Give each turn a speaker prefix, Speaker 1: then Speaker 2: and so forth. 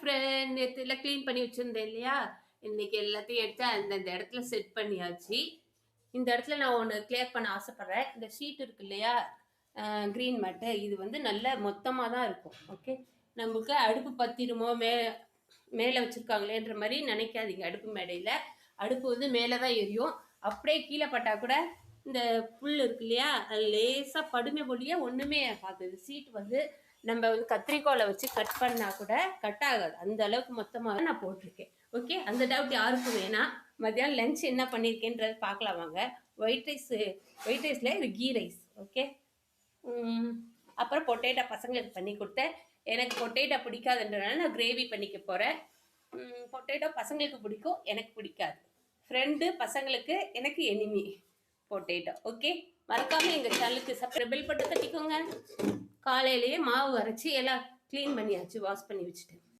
Speaker 1: Friend நேத்துல clean பண்ணி வச்சிருந்தேன் இல்லையா? இன்னைக்கு எல்லாத்தையும் எடுத்து அந்தந்த இடத்துல செட் பண்ணியாச்சு. இந்த இடத்துல நான் ஒண்ணு கிளியர் பண்ண ஆசைப்படுறேன். இந்த ஷீட் இருக்கு இல்லையா? கிரீன் மேட்டு இது வந்து நல்ல மொத்தமா தான் இருக்கும். ஓகே. நமக்கு அடுப்பு பத்திருமோ, மேல வச்சிருக்காங்களேன்ற மாரி நினைக்காதீங்க. அடுப்பு மேடையில. அடுப்பு வந்து மேல தான் எரியும். அப்படியே கீழ பட்டா கூட இந்த புல் இருக்கு இல்லையா? அது லேசா படுமே ஒழிய ஒண்ணுமே ஆகாது. ஷீட் வந்து நம்ம வந்து கத்திரிக்கோலை வச்சு கட் பண்ணா கூட கட் ஆகாது. அந்த அளவுக்கு மொத்தமாக நான் போட்டிருக்கேன். ஓகே. அந்த டவுட் யாருக்கும் வேணாம். மத்தியானம் லஞ்ச் என்ன பண்ணியிருக்கேன்றது பார்க்கலாம் வாங்க. ஒயிட் ரைஸில் இது கீ ரைஸ். ஓகே. அப்புறம் பொட்டேட்டோ பசங்களுக்கு பண்ணி கொடுத்தேன். எனக்கு பொட்டேட்டோ பிடிக்காதுன்றனால நான் கிரேவி பண்ணிக்க போகிறேன். பொட்டேட்டோ பசங்களுக்கு பிடிக்கும், எனக்கு பிடிக்காது. ஃப்ரெண்டு பசங்களுக்கு, எனக்கு எனிமி பொட்டேட்டோ. ஓகே. மறக்காமல் எங்கள் சேனலுக்கு சப்ஸ்கிரைப் பட்டு தட்டிக்கோங்க. காலையிலேயே மாவு அரைச்சி எல்லாம் க்ளீன் பண்ணியாச்சு, வாஷ் பண்ணி வச்சுட்டேன்.